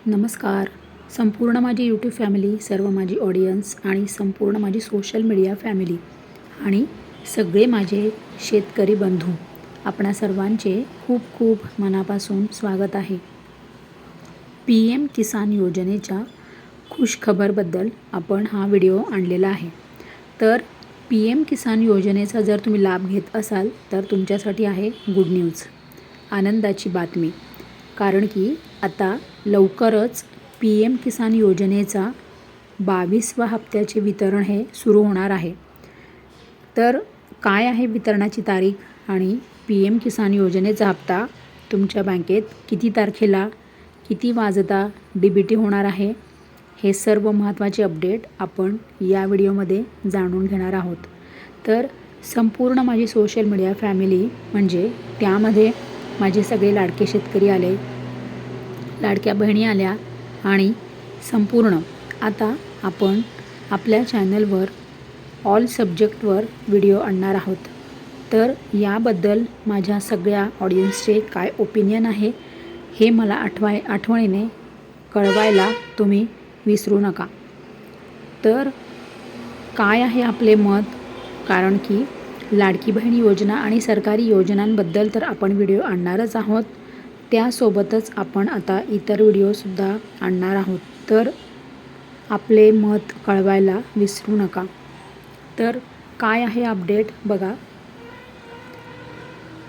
नमस्कार. संपूर्ण माझी यूट्यूब फॅमिली, सर्व माझी ऑडियन्स आणि संपूर्ण माझी सोशल मीडिया फॅमिली आणि सगळे माझे शेतकरी बंधू, आपणा सर्वांचे खूप खूप मनापासून स्वागत आहे. PM किसान योजनेच्या खुशखबरबद्दल आपण हा व्हिडिओ आणलेला आहे. तर PM किसान योजनेचा जर तुम्ही लाभ घेत असाल तर तुमच्यासाठी आहे गुड न्यूज, आनंदाची बातमी. कारण की आता लवकरच PM किसान योजनेचा 22व्या हप्त्याचे वितरण हे सुरू होणार आहे. तर काय आहे वितरणाची तारीख आणि PM किसान योजनेचा हप्ता तुमच्या बँकेत किती तारखेला, किती वाजता DBT होणार आहे, हे सर्व महत्त्वाचे अपडेट आपण या व्हिडिओमध्ये जाणून घेणार आहोत. तर संपूर्ण माझी सोशल मीडिया फॅमिली म्हणजे त्यामध्ये माझे सगळे लाडके शेतकरी आले, लाडक्या बहिणी आल्या आणि संपूर्ण आता आपण आपल्या चॅनलवर ऑल सब्जेक्टवर व्हिडिओ आणणार आहोत. तर याबद्दल माझ्या सगळ्या ऑडियन्सचे काय ओपिनियन आहे हे मला आठवणीने कळवायला तुम्ही विसरू नका. तर काय आहे आपले मत, कारण की लाडकी बहीण योजना आणि सरकारी योजनांबद्दल तर आपण व्हिडिओ आणणारच आहोत, त्यासोबतच आपण आता इतर व्हिडिओसुद्धा आणणार आहोत. तर आपले मत कळवायला विसरू नका. तर काय आहे अपडेट बघा.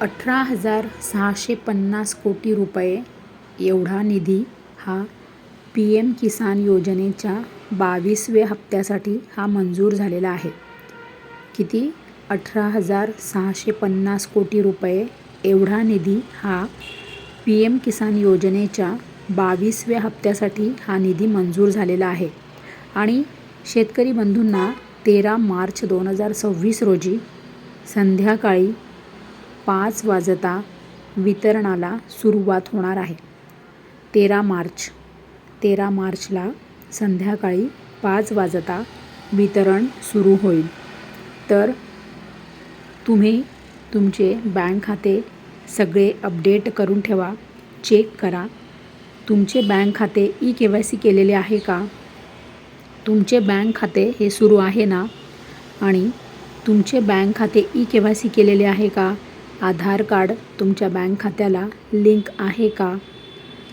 18,650 कोटी रुपये एवढा निधी हा PM किसान योजनेच्या 22व्या हप्त्यासाठी हा मंजूर झालेला आहे. किती? 18,650 कोटी रुपये एवढा निधी हा PM किसान योजनेच्या 22व्या हप्त्यासाठी हा निधी मंजूर झालेला आहे. आणि शेतकरी बंधूंना 13 मार्च 2026 रोजी संध्याकाळी 5 वाजता वितरणाला सुरुवात होणार आहे. 13 मार्चला संध्याकाळी 5 वाजता वितरण सुरू होईल. तर तुम्ही तुमचे बँक खाते सगळे अपडेट करून ठेवा, चेक करा. तुमचे बँक खाते KYC केलेले आहे का, तुमचे बँक खाते हे सुरू आहे ना, आणि तुमचे बँक खाते KYC केलेले आहे का, आधार कार्ड तुमच्या बँक खात्याला लिंक आहे का,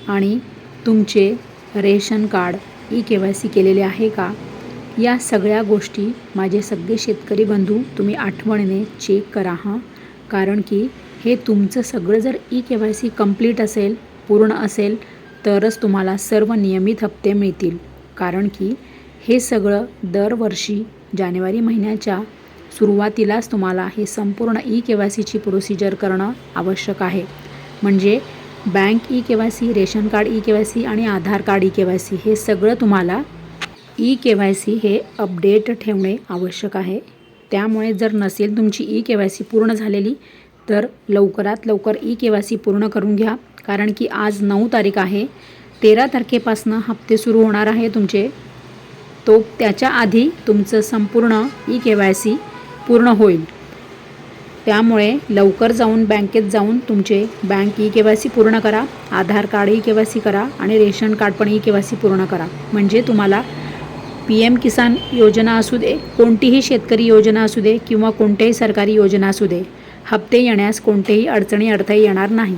आणि तुमचे रेशन कार्ड KYC केलेले आहे का, या सगळ्या गोष्टी माझे सगळे शेतकरी बंधू तुम्ही आठवणीने चेक करा हां. कारण की हे तुमचं सगळं जर KYC कंप्लीट असेल, पूर्ण असेल, तरच तुम्हाला सर्व नियमित हप्ते मिळतील. कारण की हे सगळं दरवर्षी जानेवारी महिन्याच्या सुरुवातीलाच तुम्हाला हे संपूर्ण KYCची प्रोसिजर करणं आवश्यक आहे. म्हणजे bank KYC, ration card KYC आणि आधार कार्ड KYC हे सगळं तुम्हाला KYC हे अपडेट ठेवणे आवश्यक आहे. त्यामुळे जर नसेल तुमची KYC पूर्ण झालेली तर लवकरात लवकर KYC पूर्ण करून घ्या. कारण की आज 9 तारीख आहे, 13 तारखेपासून हप्ते सुरू होणार आहे तुमचे. तो त्याच्या आधी तुमचं संपूर्ण KYC पूर्ण होईल. त्यामुळे लवकर जाऊन बँकेत जाऊन तुमचे बँक KYC पूर्ण करा, आधार कार्ड KYC करा आणि रेशन कार्ड पण KYC पूर्ण करा. म्हणजे तुम्हाला PM किसान योजना असू दे, कोणतीही शेतकरी योजना असू दे किंवा कोणत्याही सरकारी योजना असू दे, हप्ते येण्यास कोणतेही अडचणी येणार नाही.